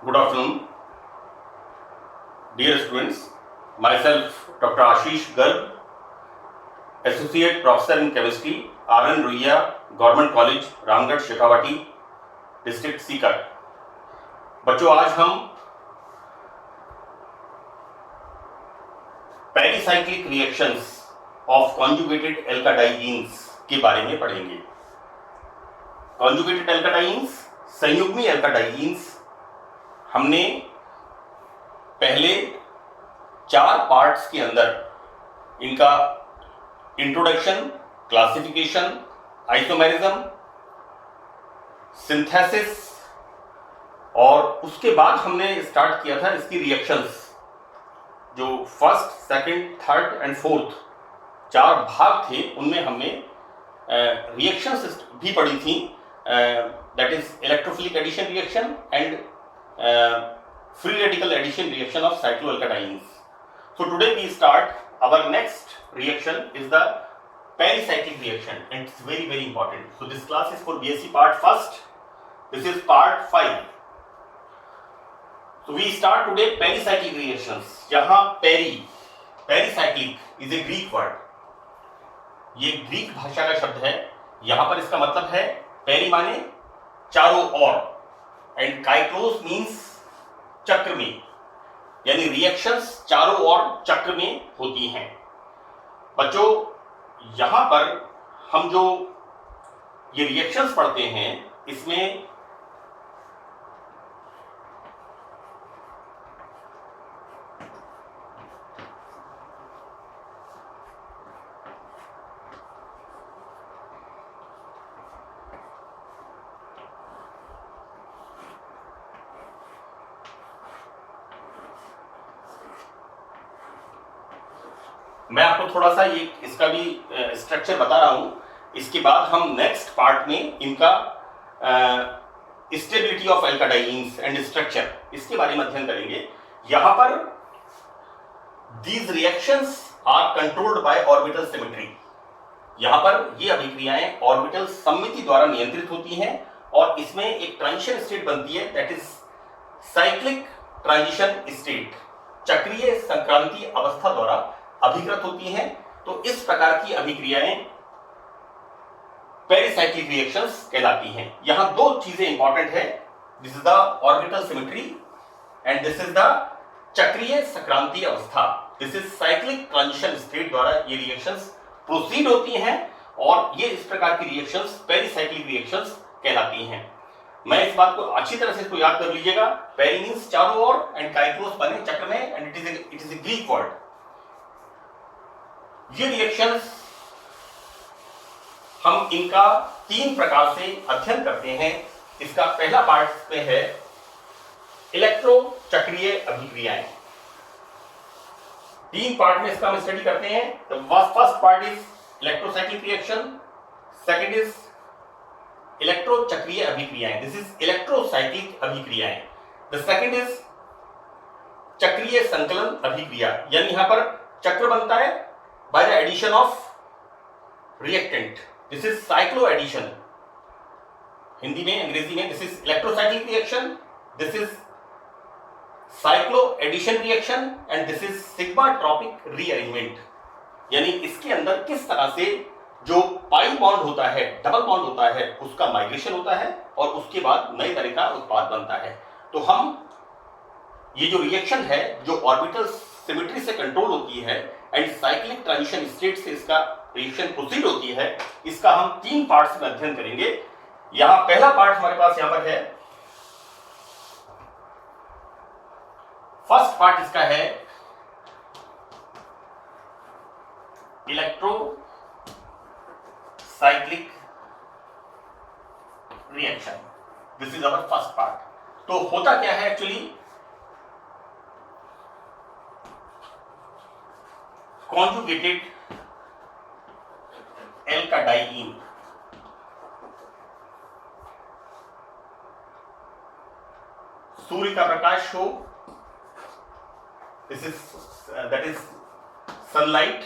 Good afternoon, dear students. Myself, Dr. Ashish Garg, Associate Professor in Chemistry, R.N. Ruiya, Government College, Ramgarh, Shekhawati, district Sikar. बच्चों, आज हम pericyclic reactions of conjugated alkadienes के बारे में पढ़ेंगे। Conjugated alkadienes, संयुग्मी alkadienes, हमने पहले 4 पार्ट्स के अंदर इनका इंट्रोडक्शन, क्लासिफिकेशन, आइसोमेरिज्म, सिंथेसिस और उसके बाद हमने स्टार्ट किया था इसकी रिएक्शंस, जो first, second, third and fourth 4 भाग थे। उनमें हमने रिएक्शंस भी पढ़ी थी, that is electrophilic addition reaction and free radical addition reaction of cycloalkadines. So today we start our next reaction is the pericyclic reaction, and it's very important. So this class is for BSc part first. This is part 5. So we start today pericyclic reactions. यहाँ pericyclic is a Greek word. ये Greek भाषा का शब्द है। यहाँ पर इसका मतलब है पेरी माने चारों ओर एंड काइक्लोस मीन्स चक्र में, यानी रिएक्शंस चारों ओर चक्र में होती हैं। बच्चों, यहां पर हम जो ये रिएक्शंस पढ़ते हैं, इसमें मैं आपको थोड़ा सा ये इसका भी स्ट्रक्चर बता रहा हूं। इसके बाद हम नेक्स्ट पार्ट में इनका stability of alkadienes and structure, इसके बारे में अध्ययन करेंगे। यहां पर these reactions are controlled by orbital symmetry. यहां पर ये अभिक्रियाएं ऑर्बिटल सममिति द्वारा नियंत्रित होती हैं और इसमें एक ट्रांजिशन स्टेट बनती है, that is cyclic transition state, चक्रीय संक्रांति अवस्था द्वारा अभिकृत होती हैं। तो इस प्रकार की अभिक्रियाएं पेरिसाइक्लिक रिएक्शंस कहलाती हैं। यहां 2 चीजें इंपॉर्टेंट है, this is the orbital symmetry and this is the चक्रीय संक्रांति अवस्था। This is cyclic transition state द्वारा ये रिएक्शंस प्रोसीड होती हैं और ये इस प्रकार की रिएक्शंस पेरिसाइक्लिक रिएक्शंस कहलाती हैं। मैं इस बात को अच्छी तरह से इसको याद कर लीजिएगा। पेरी मींस चारों ओर एंड काइक्लोस बने चक्र में, and it is a Greek word. ये रिएक्शंस हम इनका 3 प्रकार से अध्ययन करते हैं। इसका पहला पार्ट में है इलेक्ट्रो चक्रीय अभिक्रियाएं। 3 पार्ट में इसका हम स्टडी करते हैं। The first part is electrocyclic reaction, second is electro चक्रीय अभिक्रियाएं, दिस इज इलेक्ट्रोसाइक्लिक अभिक्रियाएं। द सेकंड इज चक्रीय संकलन अभिक्रिया, यानी यहां पर चक्र बनता है by the addition of reactant, this is cyclo addition। Hindi में, अंग्रेजी में this is electrocyclic reaction, this is cyclo addition reaction and this is sigma tropic rearrangement। यानी इसके अंदर किस तरह से जो पाई बॉन्ड होता है, डबल बॉन्ड होता है, उसका माइग्रेशन होता है और उसके बाद नए तरह का उत्पाद बनता है। तो हम ये जो रिएक्शन है, जो ऑर्बिटल सिमेट्री से कंट्रोल होती है एंड साइक्लिक ट्रांजिशन स्टेट से इसका रिएक्शन प्रोसीड होती है, इसका हम 3 पार्ट्स में अध्ययन करेंगे। यहां पहला पार्ट हमारे पास यहां पर है, फर्स्ट पार्ट इसका है electro cyclic reaction, this is our first part. तो होता क्या है एक्चुअली, कॉन्जुगेटेड एल्काडाइन, सूर्य का प्रकाश हो, this is that is sunlight,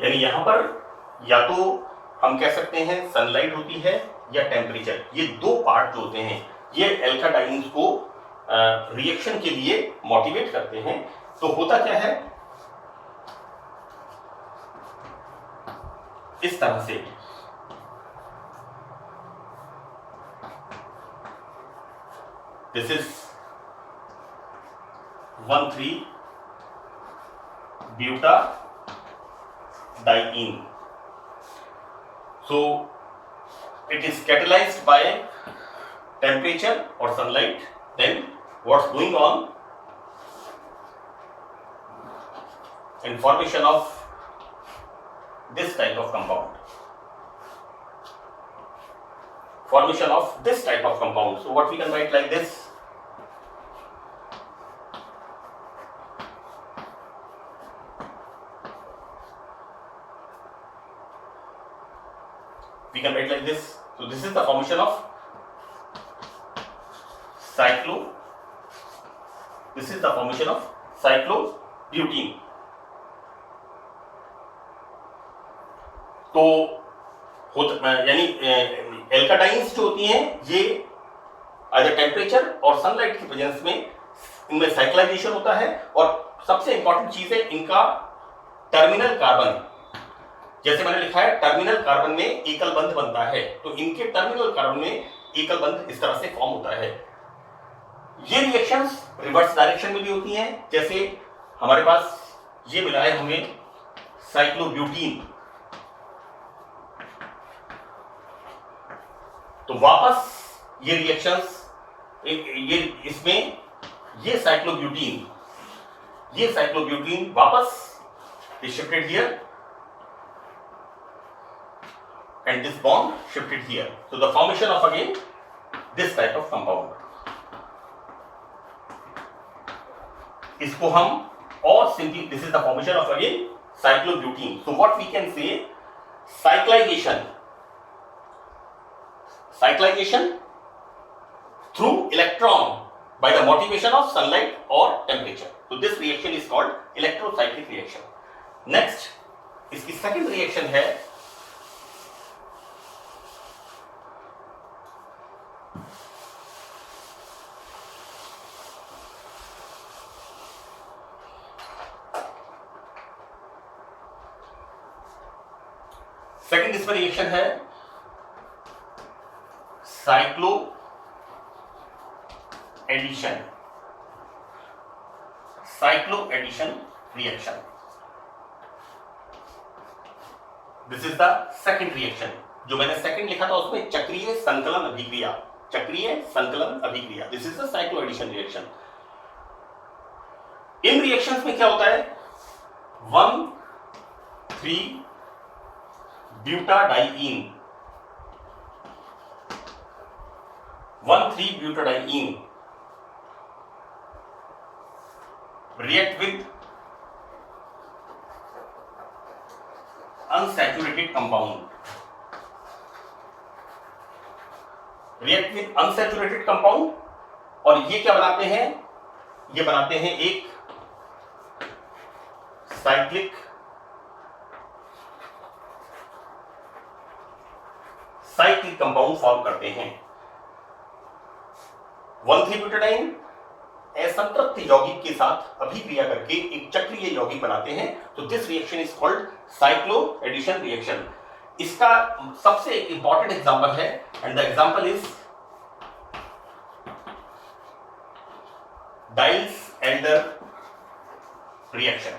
यानी यहां पर या तो हम कह सकते हैं सनलाइट होती है या टेम्परेचर, ये दो पार्ट जो होते हैं ये एल्काडाइंस को रिएक्शन के लिए मोटिवेट करते हैं। तो होता क्या है, इस तरह से this is 1,3-butadiene. So it is catalyzed by temperature or sunlight. Then what's going on in formation of this type of compound? Formation of this type of compound. So what we can write like this. We can write like this. So this is the formation of this is the formation of cyclobutene. तो यानी एल्काडाइंस जो होती हैं ये either temperature और sunlight की presence में इनमें साइक्लाइजेशन होता है। और सबसे इंपॉर्टेंट चीज है इनका टर्मिनल कार्बन, जैसे मैंने लिखा है टर्मिनल कार्बन में एकल बंध बनता है, तो इनके टर्मिनल कार्बन में एकल बंध इस तरह से फॉर्म होता है। ये रिएक्शंस रिवर्स डायरेक्शन में भी होती हैं, जैसे हमारे पास ये मिला है हमें साइक्लोब्यूटीन, तो वापस ये रिएक्शंस ये इसमें ये साइक्लोब्यूटीन वापस is shifted here and this bond shifted here. So the formation of again this type of compound. इसको हम और simply this is the formation of again cyclobutene. So what we can say, cyclization through electron by the motivation of sunlight or temperature. So this reaction is called electrocyclic reaction. Next, इसकी second reaction है second इसमें reaction है cycloaddition reaction. This is the second reaction. जो मैंने second लिखा था उसमें चक्रीय संकलन अभिक्रिया, this is the cycloaddition reaction. इन रिएक्शंस में क्या होता है, 1,3-butadiene react with unsaturated compound, और ये क्या बनाते हैं, ये बनाते हैं एक साइक्लिक कंपाउंड फॉर्म करते हैं। 1,3-butadiene असंतृप्त यौगिक के साथ अभिक्रिया करके एक चक्रीय यौगिक बनाते हैं। तो this reaction is called cycloaddition reaction. इसका सबसे इंपॉर्टेंट एग्जांपल है and the example is Diels-Alder reaction.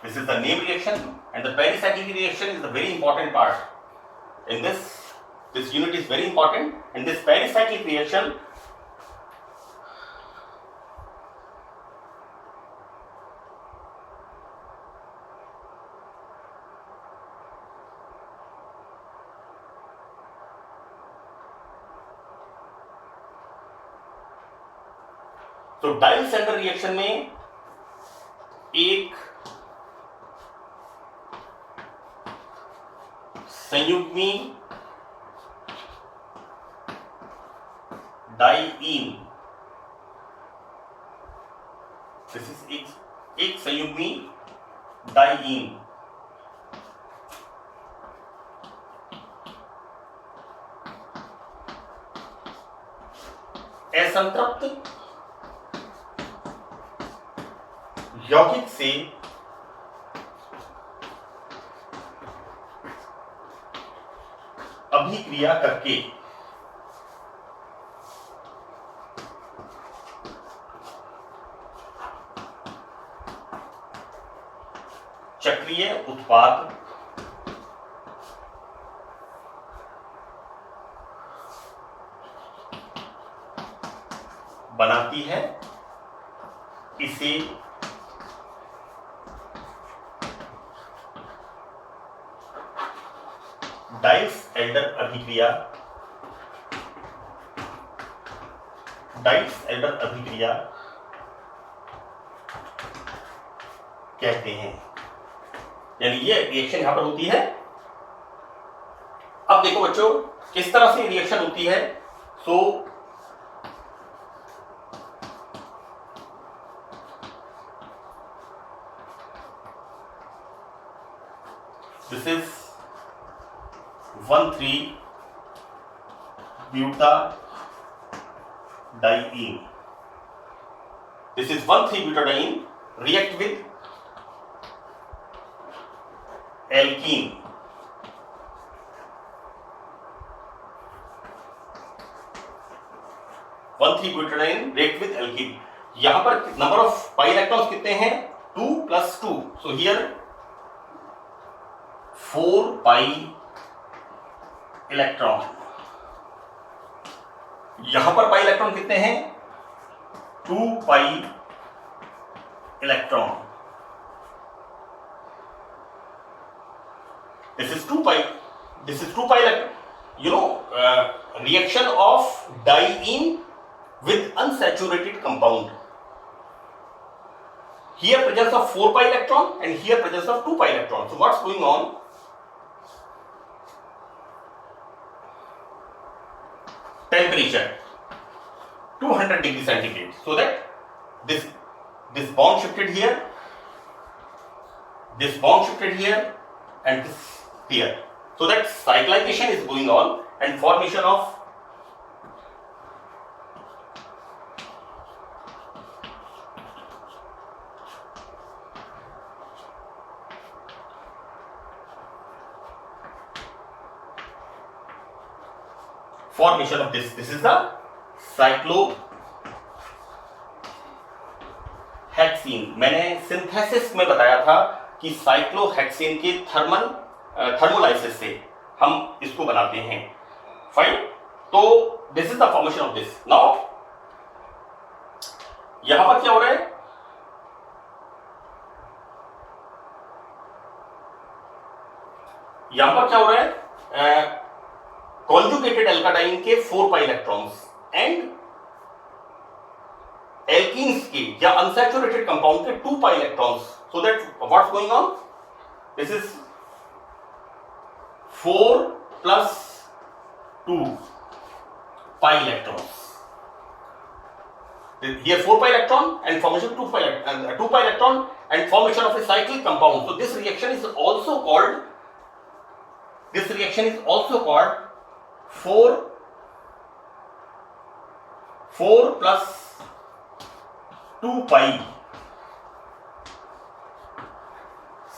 This is the name reaction and the pericyclic reaction is the very important part. In this unit is very important. In this pericyclic reaction, तो Diels-Alder reaction में एक संयुग्मी diene, this is एक संयुग्मी diene असंतृप्त यौगिक से अभिक्रिया करके चक्रीय उत्पाद बनाती है, इसे डाइस-एल्डर अभिक्रिया कहते हैं। यानी ये रिएक्शन यहां पर होती है। अब देखो बच्चों किस तरह से रिएक्शन होती है। So this is 1,3-butadiene. This is 1,3-butadiene react with alkene. यहां पर नंबर ऑफ पाई इलेक्ट्रॉन्स कितने हैं? 2 + 2. So here 4 pi electron. यहां पर पाई इलेक्ट्रॉन कितने हैं? 2 pi electron. This is 2 pi electron. You know, reaction of diene with unsaturated compound. Here presence of 4 pi electron and here presence of 2 pi electron. So what's going on? Temperature 200 degrees centigrade. So that this bond shifted here, this bond shifted here, and this here. So that cyclization is going on and formation of this. This is the cyclohexene. मैंने synthesis में बताया था कि cyclohexene के thermolysis से हम इसको बनाते हैं। फाइन। तो this is the formation of this. Now यहां पर क्या हो रहा है? यहां पर क्या हो रहा है? कॉन्जुगेटेड एल्काडाइन के 4 पाई इलेक्ट्रॉन्स एंड एल्कीन्स के या अनसैचुरेटेड कंपाउंड के 2 pi electrons. So that what's going on? This is 4 + 2 pi electrons. Here 4 pi electron and formation 2 pi electron and formation of a cyclic compound. So this reaction is also called 4 + 2 pi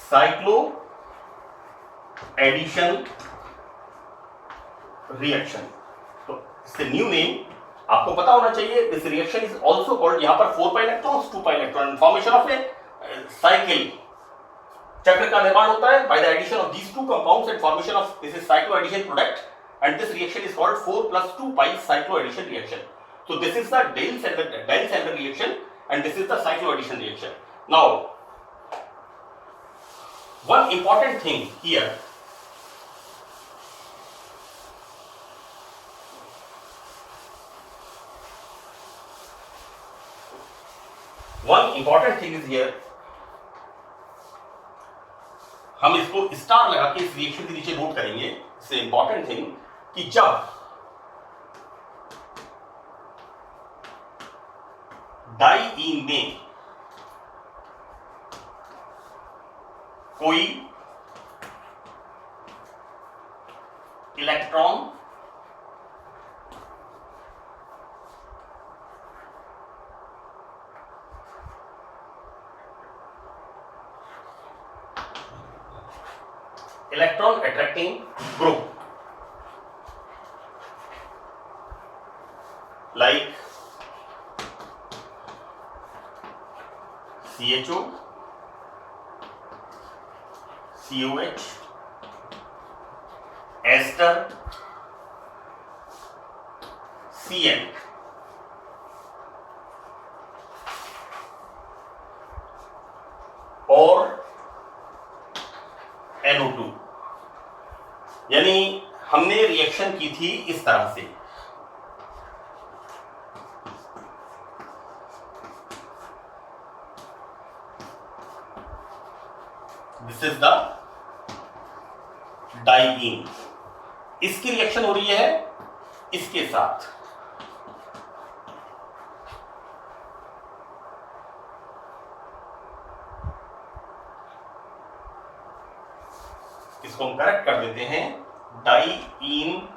cyclo addition reaction. तो इससे new name आपको पता होना चाहिए। This reaction is also called, यहां पर 4 pi electrons 2 pi electron, formation of a cycle, चक्र का निर्माण होता है by the addition of these two compounds and formation of this is cycloaddition product and this reaction is called 4 + 2 pi cycloaddition reaction. So this is the Diels-Alder reaction and this is the cycloaddition reaction. Now one important thing here, हम इसको star लगा के इस reaction के नीचे note करेंगे. इससे important thing कि जब डाइईन में कोई electron electron attracting group like CHO, COH, ester, CN, और NO2। यानी हमने रिएक्शन की थी इस तरह से, दिस इज द डाइईन। इसकी रिएक्शन हो रही है इसके साथ, इसको हम करेक्ट कर देते हैं, डाइईन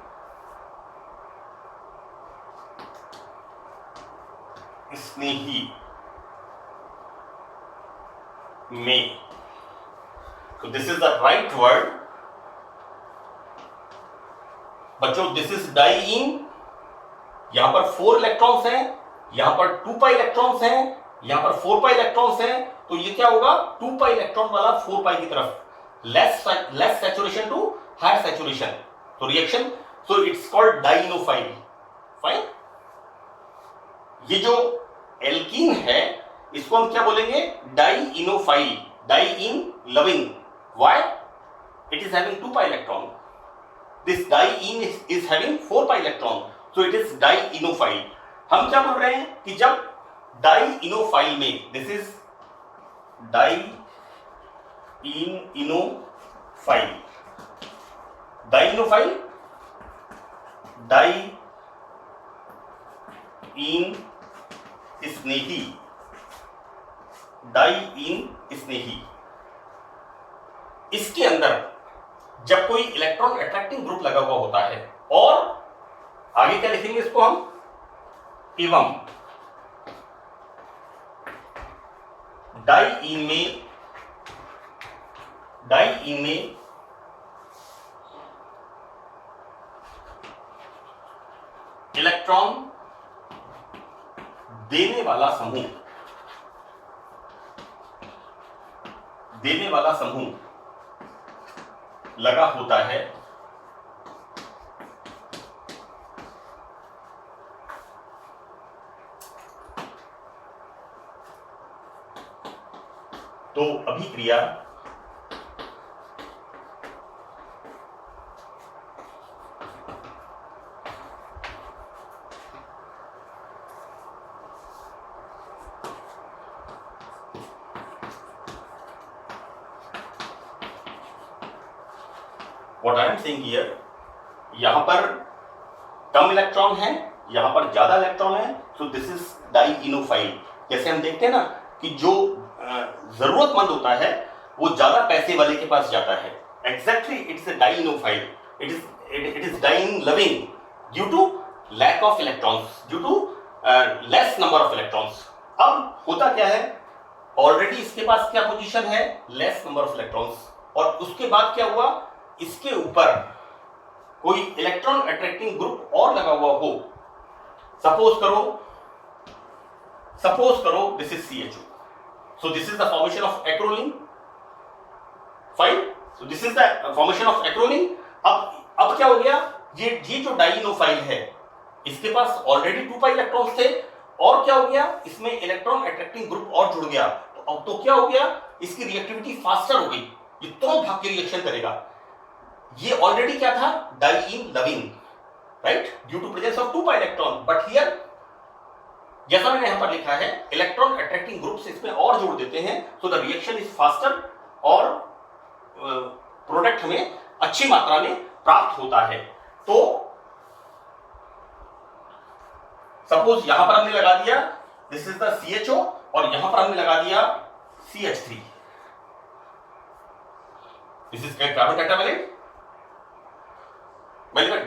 स्नेही में। तो this is the right word बच्चों, दिस इज डाइईन। यहां पर 4 इलेक्ट्रॉन्स हैं, यहां पर 2 पाई इलेक्ट्रॉन्स हैं, यहां पर 4 पाई इलेक्ट्रॉन्स हैं। तो ये क्या होगा, 2 पाई इलेक्ट्रॉन वाला 4 पाई की तरफ, less saturation to higher saturation. तो reaction, so it's called dienophile. Fine. ये जो एल्कीन है इसको हम क्या बोलेंगे, dienophile, diene loving. Why? It is having 2 pi electron. This diene is having 4 pi electron. So it is dienophile. हम क्या बोल रहे हैं कि जब डाइइनोफाइल में, this is dienophile, dienophile, diene स्नेही, डाइईन स्नेही। इसके अंदर जब कोई इलेक्ट्रॉन अट्रैक्टिंग ग्रुप लगा हुआ होता है, और आगे क्या लिखेंगे इसको हम, एवं डाइईन में इलेक्ट्रॉन देने वाला समूह लगा होता है, तो अभिक्रिया What I am saying here, यहां पर कम इलेक्ट्रॉन है, यहां पर ज्यादा इलेक्ट्रॉन है, सो दिस इज डाइइनोफाइल। जैसे हम देखते हैं ना कि जो जरूरतमंद होता है वो ज्यादा पैसे वाले के पास जाता है। Exactly it's a dienophile, it is diene loving due to lack of electrons, due to less number of electrons. अब होता क्या है, ऑलरेडी इसके पास क्या पोजीशन है, लेस नंबर ऑफ इलेक्ट्रॉन्स, और उसके बाद क्या हुआ, इसके ऊपर कोई इलेक्ट्रॉन अट्रैक्टिंग ग्रुप और लगा हुआ हो। सपोज करो this is CHO, so this is the formation of acrolein. Fine, so this is the formation of acrolein. अब क्या हो गया, ये जो डाइइनोफाइल है इसके पास ऑलरेडी 2 पाई इलेक्ट्रॉन्स थे, और क्या हो गया, इसमें इलेक्ट्रॉन अट्रैक्टिंग ग्रुप और जुड़ गया। तो क्या हो गया, इसकी रिएक्टिविटी फास्टर हो गई, ये तुरंत भाग के रिएक्शन करेगा। ये ऑलरेडी क्या था, diene loving, right, due to presence of 2 pi electron. But here जैसा मैंने यहां पर लिखा है, इलेक्ट्रॉन अट्रैक्टिंग ग्रुप्स इसमें और जोड़ देते हैं, so the reaction is faster और प्रोडक्ट हमें अच्छी मात्रा में प्राप्त होता है। तो सपोज यहां पर हमने लगा दिया दिस इज द CHO, और यहां पर हमने लगा दिया CH3, this is carbon tetravalent.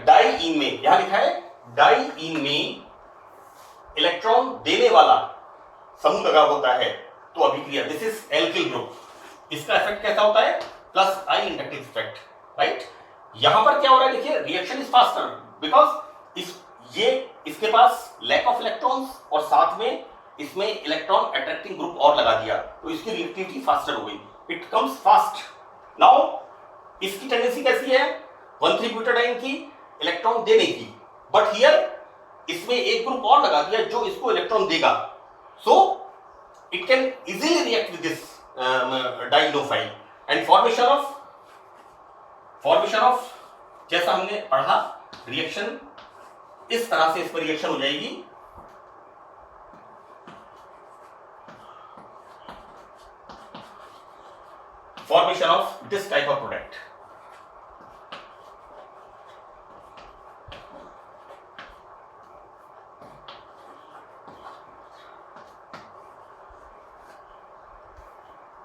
Diene में यहां लिखा है, डाइईन में इलेक्ट्रॉन देने वाला समूह लगा होता है, तो अभिक्रिया, दिस इज एल्किल ग्रुप। इसका इफेक्ट कैसा होता है, +I इंडक्टिव इफेक्ट। राइट। यहां पर क्या हो रहा है, देखिए रिएक्शन इज फास्टर बिकॉज इसके पास लैक ऑफ इलेक्ट्रॉन्स और साथ में इसमें इलेक्ट्रॉन अट्रैक्टिंग ग्रुप और लगा दिया, तो इसकी रिएक्टिविटी फास्टर हो गई, इट कम्स फास्ट। नाउ इसकी टेंडेंसी कैसी है 1,3-ब्यूटाडाइन की इलेक्ट्रॉन देने की, बट हियर इसमें एक ग्रुप और लगा दिया जो इसको इलेक्ट्रॉन देगा, so it can easily react with this dienophile and formation of जैसा हमने पढ़ा रिएक्शन इस तरह से इस पर रिएक्शन हो जाएगी। Formation of this type of product.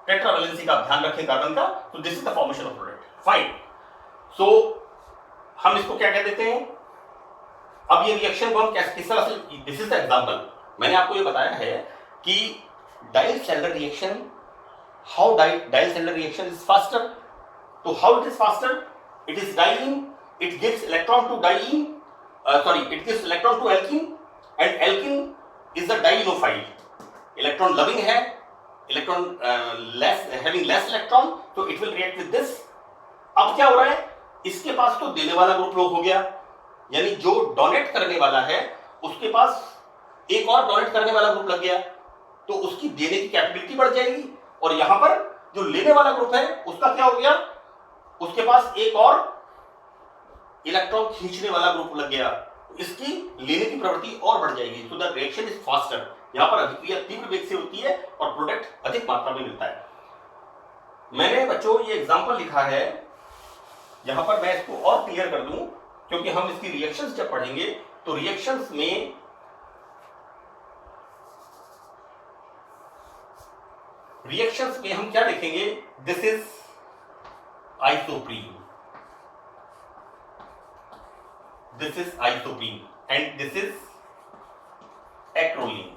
Tetravalency का ध्यान रखें कार्बन का, तो this is the formation of product. Fine, so हम इसको क्या कह देते हैं, अब ये रिएक्शन को हम किस तरह से, दिस इज द एग्जांपल, मैंने आपको ये बताया है कि Diels Alder reaction, how Diels Alder reaction is faster, तो how it is faster, it is diene, it gives electron to diene, it gives electron to alkene and alkene is the dienophile, electron loving है, electron having less electron, तो it will react with this। अब क्या हो रहा है, इसके पास तो देने वाला ग्रुप लोग हो गया, यानी जो डोनेट करने वाला है उसके पास एक और डोनेट करने वाला ग्रुप लग गया, तो उसकी देने की कैपेबिलिटी बढ़ जाएगी, और यहां पर जो लेने वाला ग्रुप है उसका क्या हो गया, उसके पास एक और इलेक्ट्रॉन खींचने वाला ग्रुप लग गया, इसकी लेने की प्रवृत्ति और बढ़ जाएगी, so the reaction is faster. यहां पर अभिक्रिया तीव्र वेग से होती है और प्रोडक्ट अधिक मात्रा में मिलता है। मैंने बच्चों ये एग्जांपल लिखा है, यहां पर मैं इसको और क्लियर कर दूं, क्योंकि हम इसकी रिएक्शंस जब पढ़ेंगे तो रिएक्शंस में हम क्या देखेंगे, this is isoprene, this is isoprene and this is acrolein,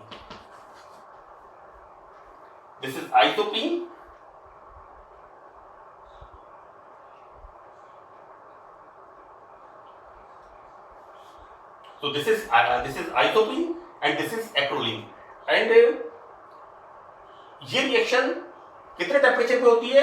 this is isoprene, so this is isoprene and this is acrolein, and ये रिएक्शन कितने टेम्परेचर पे होती है,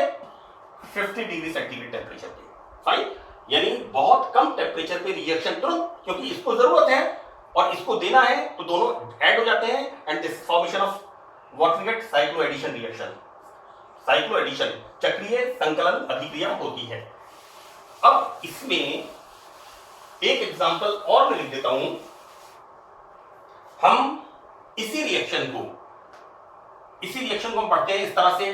50 डिग्री सेंटीग्रेड टेम्परेचर पे। फाइन, यानी बहुत कम टेम्परेचर पे रिएक्शन तुरंत, क्योंकि इसको जरूरत है और इसको देना है, तो दोनों ऐड हो जाते हैं and this formation of what we get cycloaddition reaction, cycloaddition चक्रीय संकलन अभिक्रिया होती है। अब इसमें एक एग्जांपल और मैं लिख देता हूं, हम इसी रिएक्शन को हम पढ़ते हैं इस तरह से,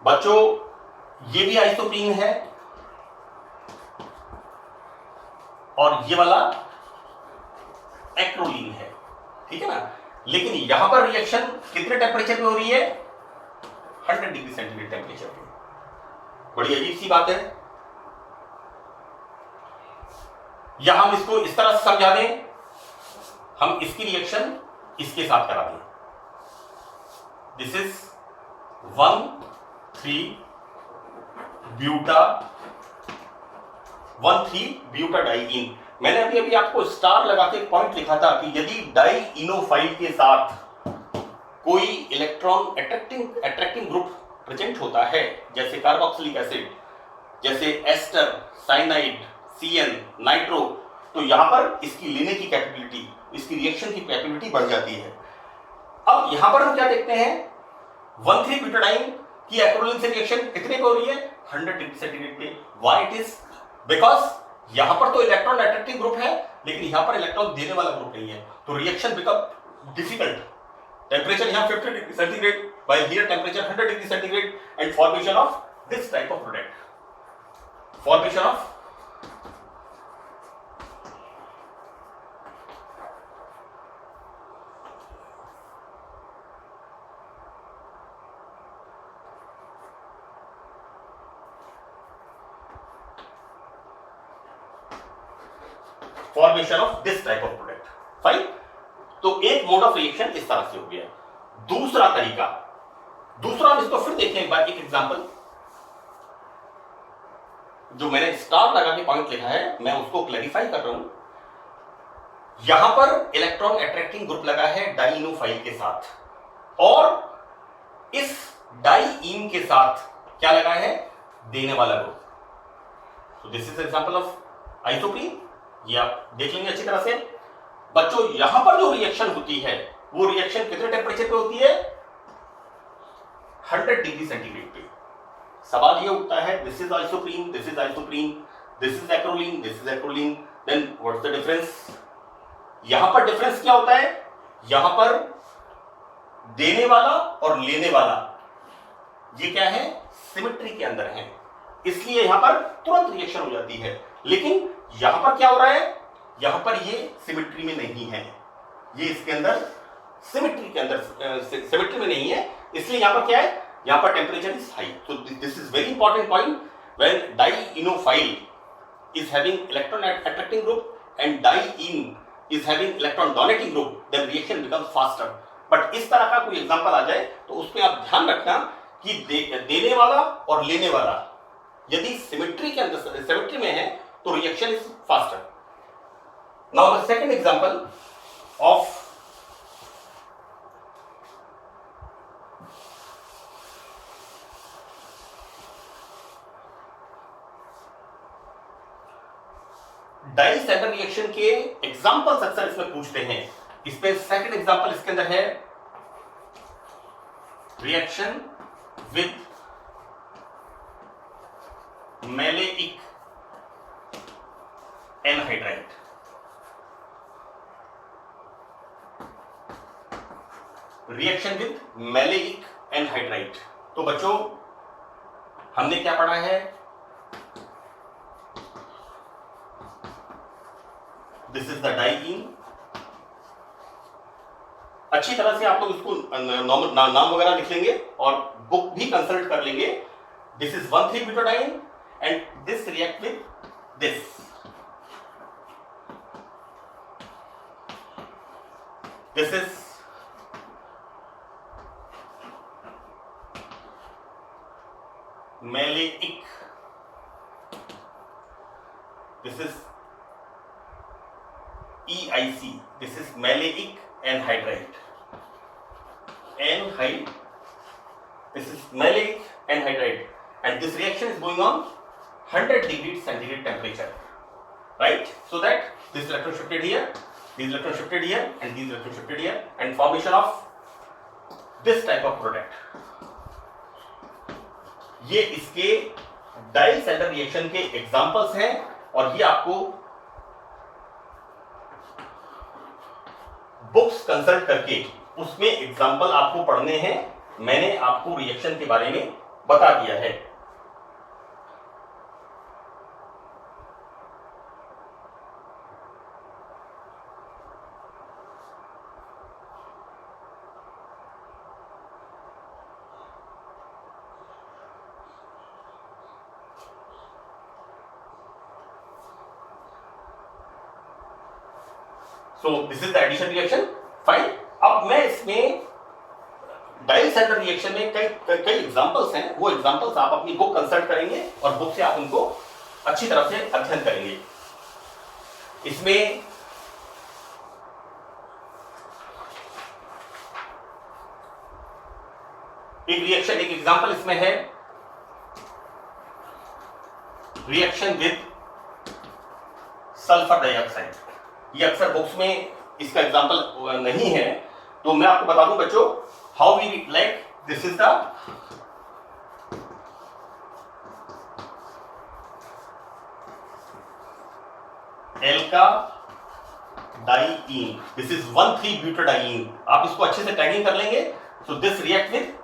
बच्चों ये भी आइसोप्रीन है और ये वाला एक्रोलीन है, ठीक है ना, लेकिन यहां पर रिएक्शन कितने टेम्परेचर पे हो रही है, 100 डिग्री सेंटीग्रेड टेम्परेचर पे। बड़ी अजीब सी बात है, या हम इसको इस तरह से समझा दें, हम इसकी रिएक्शन इसके साथ करा दें, दिस इज 1,3-ब्यूटाडाइईन। मैंने अभी आपको स्टार लगा के पॉइंट लिखा था कि यदि डाइईनोफाइल के साथ कोई इलेक्ट्रॉन अट्रैक्टिंग ग्रुप प्रेजेंट होता है, जैसे कार्बोक्सिलिक एसिड, जैसे एस्टर, साइनाइड, CN, नाइट्रो, तो यहां पर इसकी लेने की कैपेबिलिटी, इसकी रिएक्शन की कैपेबिलिटी बढ़ जाती है। अब यहां पर हम क्या देखते हैं, 1,3-ब्यूटाडाइन की एक्रोलीन से रिएक्शन कितने पे हो रही है, 100 डिग्री सेंटीग्रेड पे। व्हाई इट इज, बिकॉज यहां पर तो इलेक्ट्रॉन अट्रैक्टिंग ग्रुप है, लेकिन यहां पर इलेक्ट्रॉन देने वाला ग्रुप नहीं है, तो रिएक्शन बिकम डिफिकल्ट। टेम्परेचर यहां 50 degree centigrade, while here temperature 100 degree centigrade, and formation of this type of product, formation of formation of this type of product. Fine, तो एक मोड ऑफ रिएक्शन इस तरह से हो गया। दूसरा तरीका, दूसरा हम इसको फिर देखें एक बार, एक एग्जांपल जो मैंने स्टार लगा के पॉइंट लिखा है मैं उसको क्लैरिफाई कर रहा हूं। यहां पर इलेक्ट्रॉन अट्रैक्टिंग ग्रुप लगा है डाइइनोफाइल के साथ, और इस डाइईन के साथ क्या लगा है, देने वाला ग्रुप। तो this is example of isoprene, ये आप देख लेंगे अच्छी तरह से। बच्चों यहां पर जो रिएक्शन होती है वो रिएक्शन कितने टेम्परेचर पे होती है, 100 डिग्री सेंटीग्रेड पे। सवाल ये उठता है, this is isoprene, this is isoprene, this is acrolein, this is acrolein, then what's the difference. यहां पर डिफरेंस क्या होता है, यहां पर देने वाला और लेने वाला ये क्या है, सिमेट्री के अंदर है, इसलिए यहां पर तुरंत रिएक्शन हो जाती है। लेकिन यहां पर क्या हो रहा है, यहां पर ये सिमेट्री में नहीं है, ये इसके अंदर सिमेट्री के अंदर सिमेट्री में नहीं है, इसलिए यहां पर क्या है, यहां पर temperature is high. So this is very important point, when dienophile is having electron attracting group and diene is having electron donating group, then reaction becomes faster. But इस तरह का कोई एग्जांपल आ जाए तो उसमें आप ध्यान रखना कि देने वाला और लेने वाला यदि सिमेट्री के अंदर सिमेट्री में है तो reaction is faster. Now the second example of Diels Alder reaction के एग्जांपल्स अक्सर इसमें पूछते हैं। इस पे सेकंड एग्जांपल इसके अंदर है reaction with maleic anhydride. Reaction with maleic anhydride. तो बच्चों हमने क्या पढ़ा है, दिस इज द डाइईन। अच्छी तरह से आप लोग इसको नाम वगैरह लिख लेंगे और बुक भी कंसल्ट कर लेंगे। This is one three butadiene and this react with this. This is maleic, this is EIC, this is maleic anhydride. This is maleic anhydride, and this reaction is going on 100 degree centigrade temperature, right? So that this electron shifted here, these electron shifted here, and these electron shifted here, and formation of this type of product. ये इसके डाइसेंटर reaction के examples हैं, और ये आपको books consult करके उसमें example आपको पढ़ने हैं। मैंने आपको रिएक्शन के बारे में बता दिया है। So this is the addition reaction. Fine, अब मैं इसमें डाइसेंटर रिएक्शन में कई एग्जांपल्स हैं, वो एग्जांपल्स आप अपनी बुक कंसल्ट करेंगे और बुक से आप उनको अच्छी तरह से अध्ययन करेंगे। इसमें एक रिएक्शन, एक एग्जांपल इसमें है रिएक्शन विद सल्फर डाइऑक्साइड। ये अक्सर बुक्स में इसका एग्जांपल नहीं है, तो मैं आपको बता दूं बच्चों, how we like this is the alkadiene, this is one three butadiene. आप इसको अच्छे से टैगिंग कर लेंगे। So this react with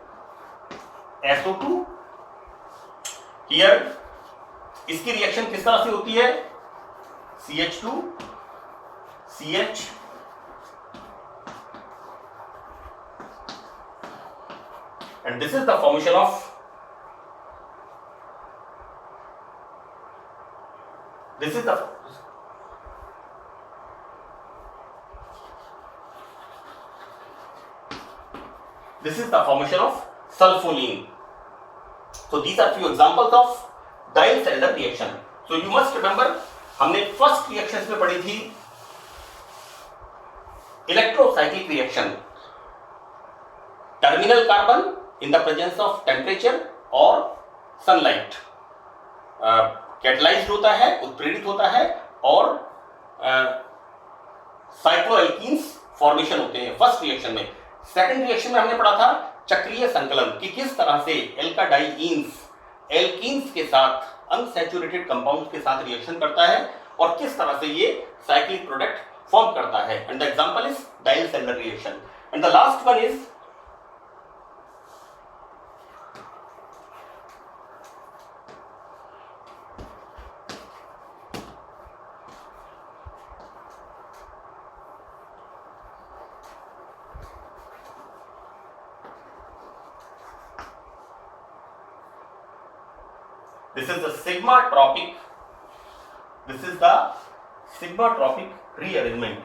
SO2 here. इसकी रिएक्शन किस तरह से होती है, CH2 CH and this is the formation of This is the formation of sulfoline. So these are few examples of Diels-Alder reaction. So you must remember, हमने first reactions में पढ़ी थी electrocyclic reaction, terminal carbon in the presence of temperature और sunlight catalysed होता है, उत्प्रेरित होता है, और साइक्लोएल्कीन्स फॉर्मेशन होते हैं फर्स्ट रिएक्शन में। सेकंड रिएक्शन में हमने पढ़ा था चक्रीय संकलन कि किस तरह से एल्काडाइईन्स एल्कीन्स के साथ अनसैचुरेटेड कंपाउंड्स के साथ रिएक्शन करता है और किस तरह से ये साइक्लिक प्रोडक्ट फॉर्म करता है। And the example is Diels-Alder reaction. And the last one is this is the sigma-tropic rearrangement.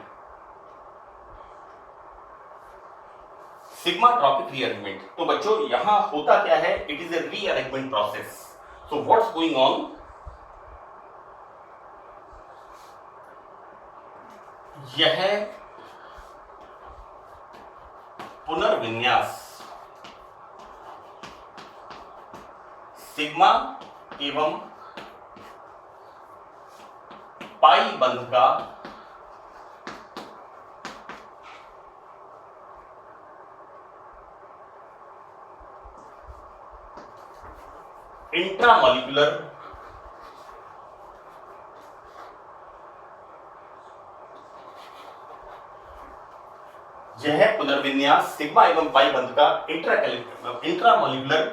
Sigma-tropic rearrangement. तो बच्चों यहां होता क्या है? It is a rearrangement process. So what's going on? यह पुनर्विन्यास सिग्मा एवं पाई बंध का इंट्रामॉलिक्यूलर यह पुनर्विन्यास सिग्मा एवं पाई बंध का इंट्रामॉलिक्यूलर,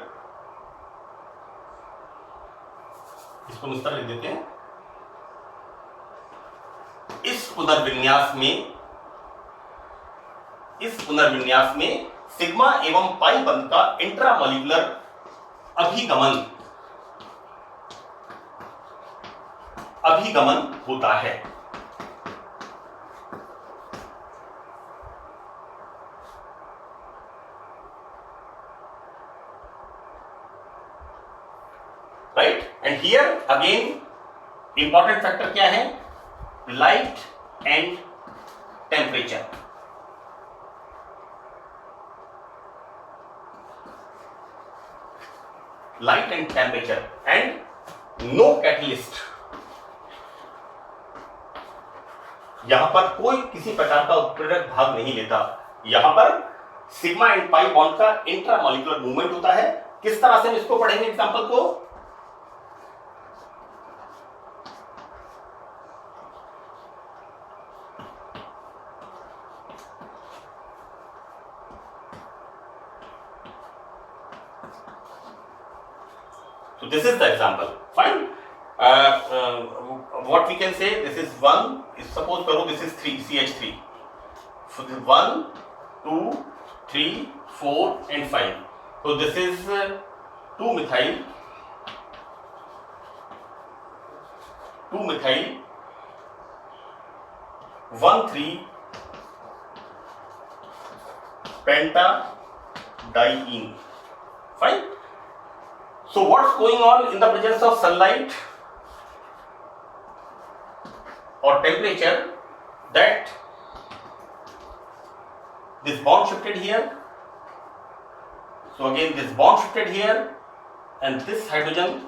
इसको इस तरह लिख देते हैं, इस पुनर्विन्यास में सिग्मा एवं पाई बंध का इंट्रामॉलिक्यूलर अभिगमन होता है। Right, and here again important factor क्या है? Light and temperature. Light and temperature and no catalyst. यहां पर कोई किसी प्रकार का उत्प्रेरक भाग नहीं लेता। यहां पर सिग्मा एंड पाई बॉन्ड का इंट्रामॉलिक्यूलर मूवमेंट होता है। किस तरह से हम इसको पढ़ेंगे एग्जांपल को? So this is the example. Fine. What we can say, this is 1. Suppose करो this is 3 CH3. So this 1, 2, 3, 4 and 5. So this is 2 methyl 1,3 pentadiene. Fine. So what's going on in the presence of sunlight or temperature, that this bond shifted here. So again this bond shifted here and this hydrogen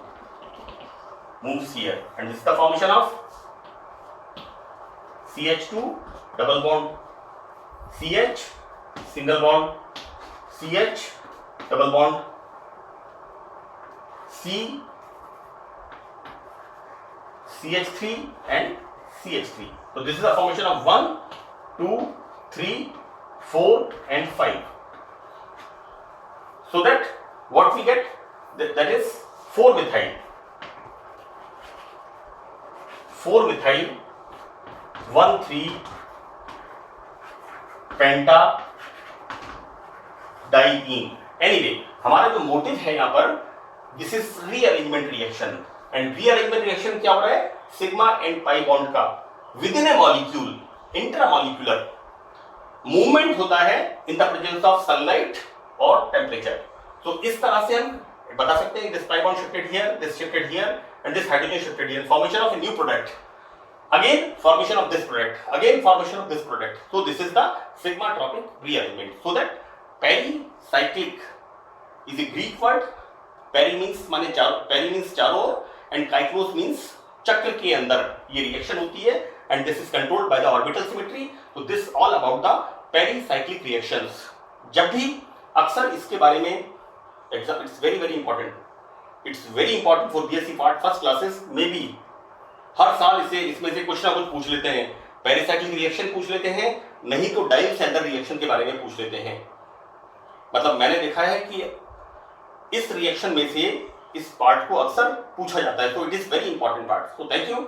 moves here, and this is the formation of CH2 double bond CH single bond CH double bond CH3 and CH3. So this is the formation of 1, 2, 3, 4 and 5. So that what we get, that is 4 methyl 1,3 pentadiene. Anyway, हमारा जो motive है यहाँ पर, this is rearrangement reaction. And rearrangement reaction क्या हो रहा है? Sigma and pi bond का with in A molecule intramolecular movement होता है in the presence of sunlight और टेम्परेचर। तो इस तरह से हम बता सकते हैं this pi bond shifted here, this shifted here and this hydrogen shifted here, formation of a new product, again formation of this product, again formation of this product. So this is the sigma tropic rearrangement. So that pericyclic is a Greek word. Peri means माने चारों, peri means चारों ओर and cyclos means चक्र के अंदर ये reaction होती है and this is controlled by the orbital symmetry. So this all about the pericyclic reactions. जब भी अक्सर इसके बारे में exam, it's very very important, it's very important for BSc part first classes में भी हर साल इसमें से कुछ ना कुछ पूछ लेते हैं। पेरिसाइक्लिक रिएक्शन पूछ लेते हैं, नहीं तो डाइल सैंडर रिएक्शन के बारे में पूछ लेते हैं। मतलब मैंने देखा है कि इस रिएक्शन में से इस पार्ट को अक्सर पूछा जाता है, तो it is very important part. So thank you.